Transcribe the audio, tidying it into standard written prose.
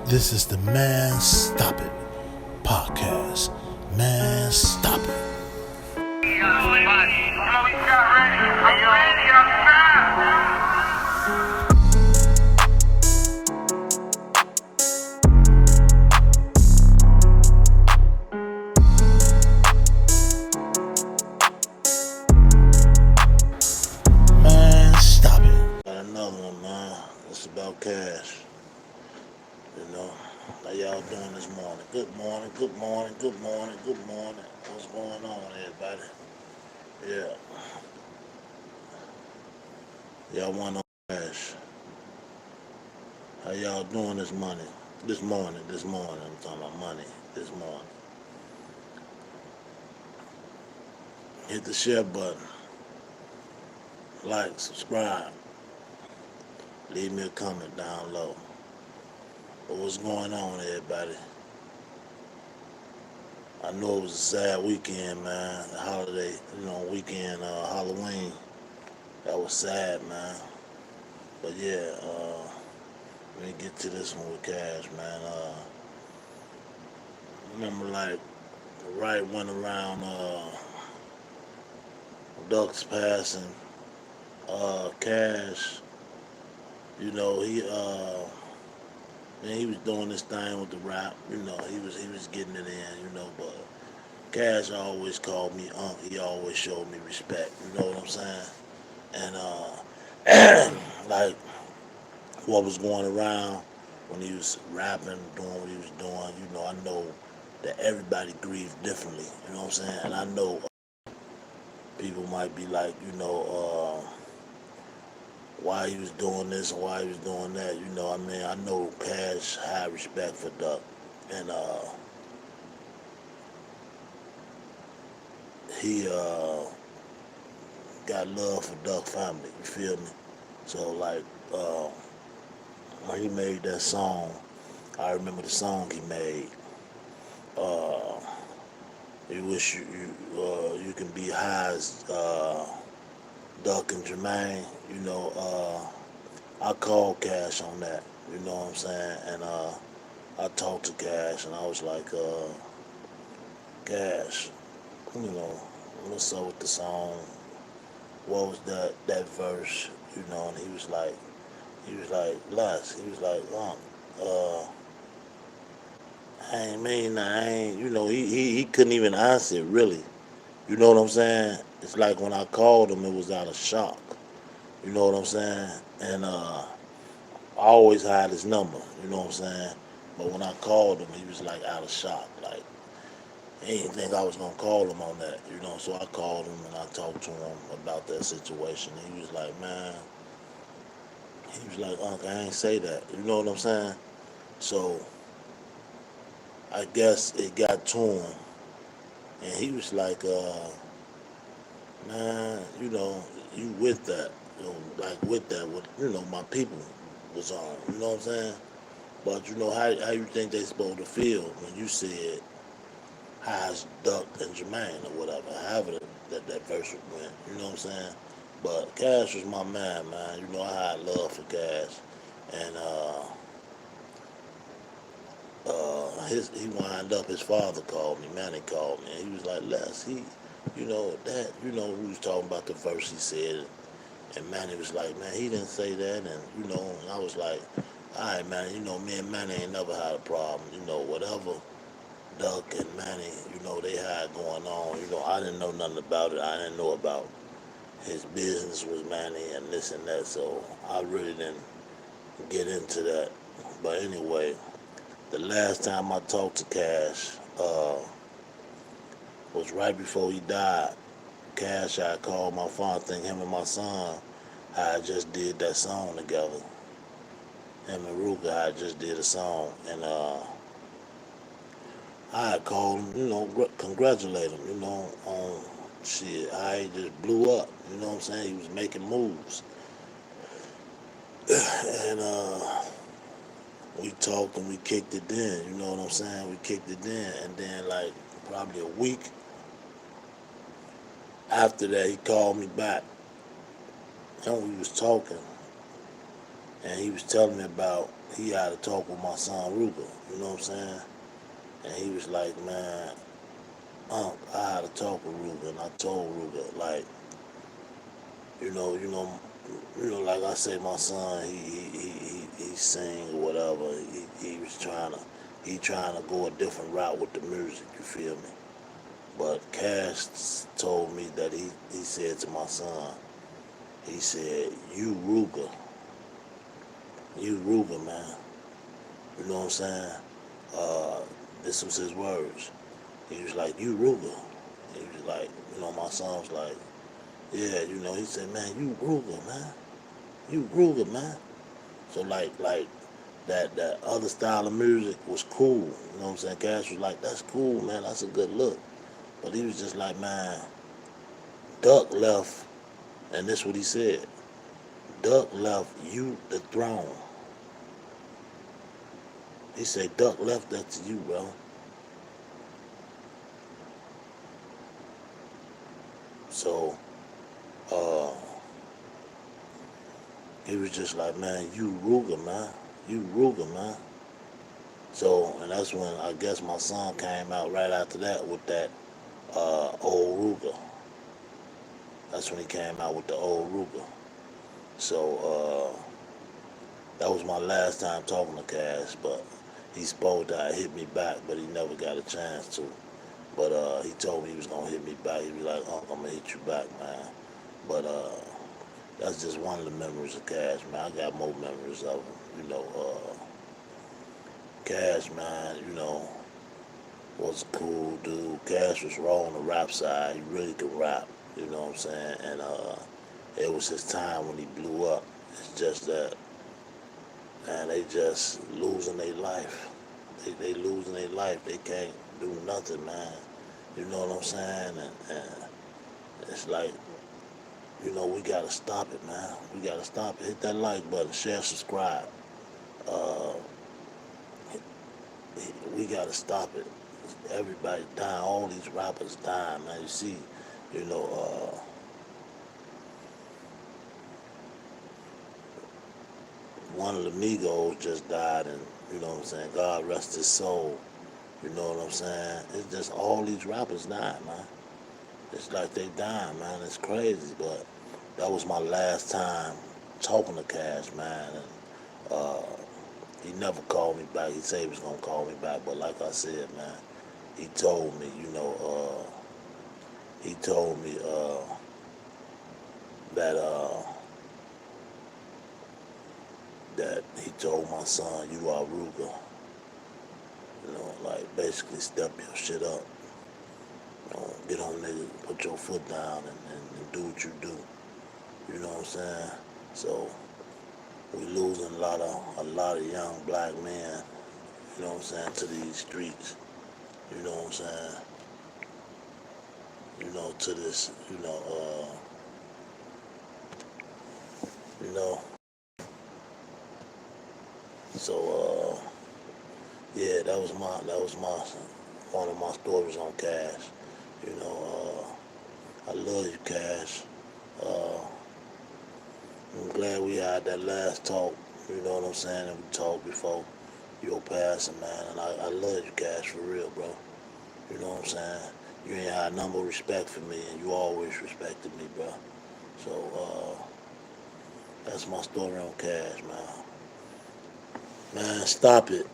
This is the Man Stop It podcast. Man, stop it. Man, stop it. Got another one, man. It's about cash. You know, how y'all doing this morning? Good morning, good morning, good morning, good morning. What's going on, everybody? Yeah. Y'all want no cash. How y'all doing this morning? This morning. I'm talking about money this morning. Hit the share button. Like, subscribe. Leave me a comment down low. But what's going on, everybody? I know it was a sad weekend, man. The holiday, weekend, Halloween. That was sad, man. But yeah, let me get to this one with cash, man. Remember, like, right when around Duck's passing, Cash, he was doing this thing with the rap. He was getting it in. But Cash always called me Unc. He always showed me respect. You know what I'm saying? And like what was going around when he was rapping, doing what he was doing. I know that everybody grieved differently. You know what I'm saying? And I know people might be like, why he was doing this and why he was doing that. I know Cash had respect for Duck, and he got love for Duck family. You feel me? So like when he made that song, I remember the song he made. Uh, he wish you can be high as Duck and Jermaine. I called Cash on that. You know what I'm saying? And I talked to Cash, and I was like, Cash, you know, what's up with the song? What was that verse? And he was like, Les, he was like, I ain't mean, I ain't, he couldn't even answer it really. You know what I'm saying? It's like when I called him, it was out of shock. You know what I'm saying? And I always had his number. You know what I'm saying? But when I called him, he was like out of shock. Like he didn't think I was gonna call him on that. So I called him and I talked to him about that situation. He was like, man, he was like, Uncle, I ain't say that. You know what I'm saying? So I guess it got to him, and he was like, man, you with that, like with that, what my people was on. You know what I'm saying? But how you think they supposed to feel when you said how's Duck and Jermaine or whatever, however that verse went. You know what I'm saying? But Cash was my man. I had love for Cash, and he wind up. His father called me. Manny called me. And he was like, Les, we was talking about the verse he said, and Manny was like, man, he didn't say that, and I was like, all right, man, me and Manny ain't never had a problem. Whatever Duck and Manny, they had going on. I didn't know nothing about it. I didn't know about his business with Manny and this and that, so I really didn't get into that. But anyway, the last time I talked to Cash was right before he died. Cash, I called my phone. I think him and my son, I just did that song together. Him and Ruka, I just did a song, and I called him, congratulate him, on shit. I just blew up, you know what I'm saying? He was making moves. And we talked and we kicked it in, you know what I'm saying? We kicked it in, and then like probably a week after that, he called me back, and we was talking, and he was telling me about he had to talk with my son Ruger. You know what I'm saying? And he was like, man, I had to talk with Ruger, and I told Ruger, like, you know, you know, like I say, my son, he sing or whatever. He was trying to go a different route with the music. You feel me? But Cash told me that he said to my son, he said, you Ruger, man. You know what I'm saying? Uh, this was his words. He was like, you Ruger. He was like, my son was like, yeah, he said, man, you Ruger, man. You Ruger, man. So like that other style of music was cool. You know what I'm saying? Cash was like, that's cool, man. That's a good look. But he was just like, man, Duck left, and this what he said. Duck left you the throne. He said, Duck left that to you, bro. So, uh, he was just like, man, you Ruger, man. You Ruger, man. So, and that's when I guess my son came out right after that with that old Ruger. That's when he came out with the old Ruger. So, that was my last time talking to Cash, but he supposed to hit me back, but he never got a chance to. But he told me he was gonna hit me back. He was like, "Unc, I'm gonna hit you back, man." But that's just one of the memories of Cash, man. I got more memories of him. Cash, man. Was a cool dude. Cash was raw on the rap side. He really could rap. You know what I'm saying? And it was his time when he blew up. It's just that, man, they just losing their life. They losing their life. They can't do nothing, man. You know what I'm saying? And it's like, we gotta stop it, man. We gotta stop it. Hit that like button, share, subscribe. Uh, we gotta stop it. Everybody dying. All these rappers dying, man. You see, you know, uh, one of the Migos just died, and you know what I'm saying. God rest his soul. You know what I'm saying? It's just all these rappers dying, man. It's like they dying, man. It's crazy, but that was my last time talking to Cash, man. And uh, he never called me back. He said he was gonna call me back, but like I said, man, he told me, he told me that that he told my son, you are Ruger. Like basically step your shit up. Get on nigga, put your foot down and do what you do. You know what I'm saying? So we losing a lot of young black men, you know what I'm saying, to these streets. You know what I'm saying? To this, you know. So yeah, that was my one of my stories on Cash. I love you, Cash. Uh, I'm glad we had that last talk. You know what I'm saying? And we talked before your passing, man. And I love you, Cash, for real, bro. You know what I'm saying? You ain't had number of respect for me, and you always respected me, bro. So that's my story on Cash, man. Man, stop it.